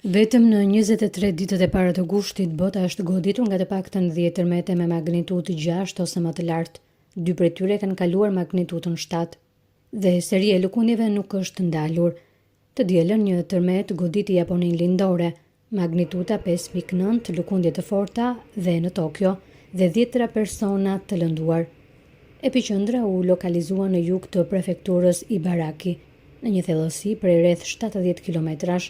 Vetëm në 23 ditët e para të gushtit, bota është goditur nga të paktën 10 tërmete me magnitudë 6 ose më të lartë. 2 prej tyre kanë kaluar magnitudën 7. Dhe seria e lëkundjeve nuk është ndalur. Të dielën një tërmet goditi Japoninë lindore, magnituda 5.9, lëkundje të forta dhe në Tokyo dhe 10 persona të lënduar. Epiqendra u lokalizua në jug të prefekturës Ibaraki, në një thellësi prej rreth 70 kilometrash.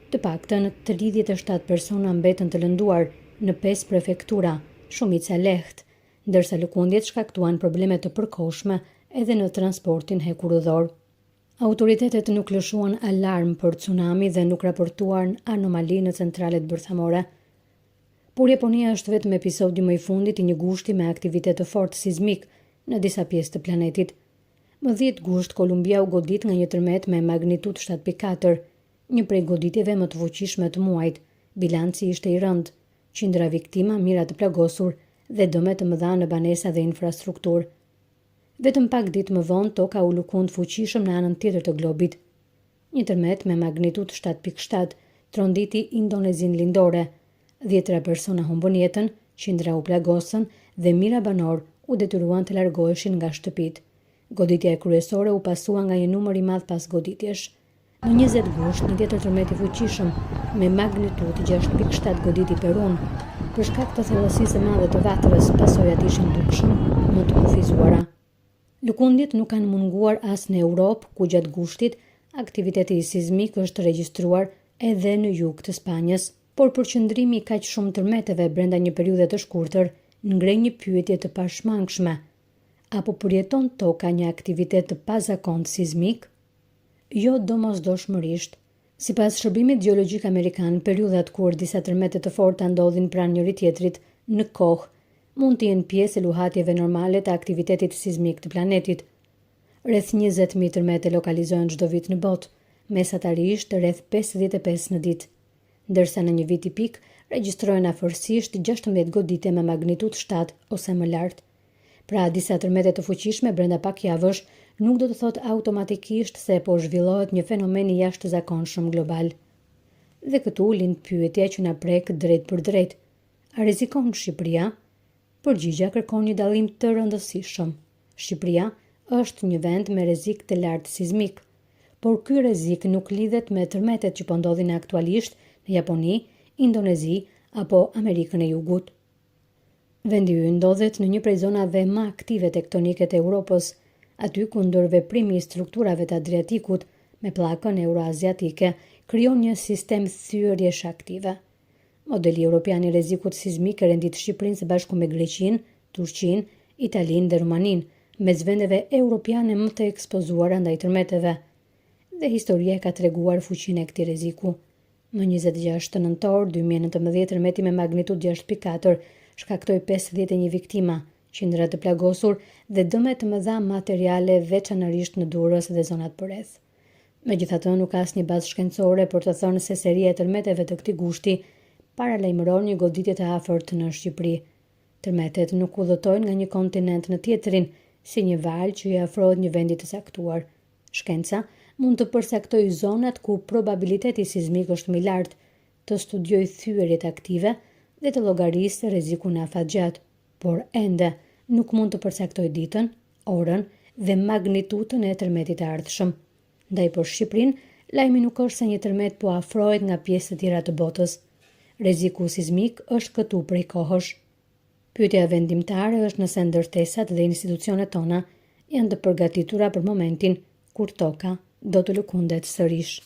Të paktën 37 persona mbetën të lënduar në 5 prefektura, shumica lehtë, ndërsa lëkundjet shkaktuan probleme të përkohshme edhe në transportin hekurudhor. Autoritetet nuk lëshuan alarm për tsunami dhe nuk raportuan anomali në centralet bërthamore. Por Japonia është vetëm episodi më i fundit i një gushti me aktivitet të fortë sismik në disa pjesë të planetit. Më 10 gusht Kolumbia u godit nga një tërmet me magnitudë 7.4, një prej goditjeve më të fuqishme të muajit. Bilanci ishte i rëndë, qindra viktima, mira të plagosur dhe dëme të mëdha në banesa dhe infrastrukturë. Vetëm pak ditë më vonë, toka u lëkund fuqishëm në anën tjetër të globit. Një tërmet me magnitudë 7.7 tronditi Indonezinë lindore. 10 persona humbën jetën, qindra u plagosën dhe mijëra banor u detyruan të largoheshin nga shtëpitë. Goditja e kryesore u pasua nga një numër i madh pas goditjesh. Në 20 gusht, një tjetër tërmet i fuqishëm me magnitudë 6.7 goditi Perun. Për shkak të thellësisë së madhe të vatrës, pasojat ishin dukshëm më të kufizuara. Lëkundjet nuk kanë munguar as në Europë, ku gjatë gushtit aktiviteti sismik është regjistruar edhe në jug të Spanjës, por përqendrimi i kaq shumë tërmeteve brenda një periudhe të shkurtër ngre një pyetje të pashmangshme. Apo përjeton toka një aktivitet të pazakontë sismik? Jo domosdoshmërisht. Sipas Shërbimit Gjeologjik Amerikan, periudhat kur disa tërmete të forta ndodhin pranë njëri tjetrit në kohë mund të jenë pjesë e luhatjeve normale të aktivitetit sismik të planetit. Rreth 20.000 tërmete lokalizohen çdo vit në botë, mesatarisht rreth 55 në ditë, ndërsa në një vit tipik regjistrohen afërsisht 16 goditje me magnitudë 7 ose më lart. Pra, disa tërmete të fuqishme brenda pak javësh nuk do të thotë automatikisht se po zhvillohet një fenomen i jashtëzakonshëm global. Dhe këtu lind pyetja që na prek drejt për drejt. A rrezikon Shqipëria? Përgjigjja kërkon një dallim të rëndësishëm. Shqipëria është një vend me rrezik të lartë sismik, por ky rrezik nuk lidhet me tërmetet që po ndodhin aktualisht në Japoni, Indonezi apo Amerikën e Jugut. Vendi ynë ndodhet në një prej zonave më aktive tektonike të Europës, aty ku ndërveprimi i strukturave të Adriatikut me pllakën euroaziatike krijon një sistem thyerjesh aktive. Modeli europian i rrezikut sismik e rendit Shqipërinë së bashku me Greqinë, Turqinë, Italinë dhe Rumaninë, mes vendeve europiane më të ekspozuara ndaj tërmeteve. Dhe historia ka treguar fuqinë e këtij rreziku. Më 26 nëntor 2019 tërmeti me magnitudë 6.4 shkaktoi 51 viktima, qindra të plagosur dhe dëme të mëdha materiale veçanërisht në Durrës dhe zonat përreth. Megjithatë, nuk ka asnjë bazë shkencore për të thënë se seria e tërmeteve të këtij gushti paralajmëron një goditje të afërt në Shqipëri. Tërmetet nuk udhëtojnë nga një kontinent në tjetrin, si një valë që i afrohet një vendi të saktuar. Shkenca mund të përcaktojë zonat ku probabiliteti sismik është më i lartë, të studiojë thyerjet aktive dhe të llogarisë rrezikun e afatgjat, por ende nuk mund të përcaktojë ditën, orën dhe magnitudën e tërmetit të ardhshëm. Ndaj për Shqipërinë, lajmi nuk është se një tërmet po afrohet nga pjesë të tjera të botës. Rreziku sismik është këtu prej kohësh. Pyetja vendimtare është nëse ndërtesat dhe institucionet tona janë të përgatitura për momentin kur toka do të lëkundet sërish.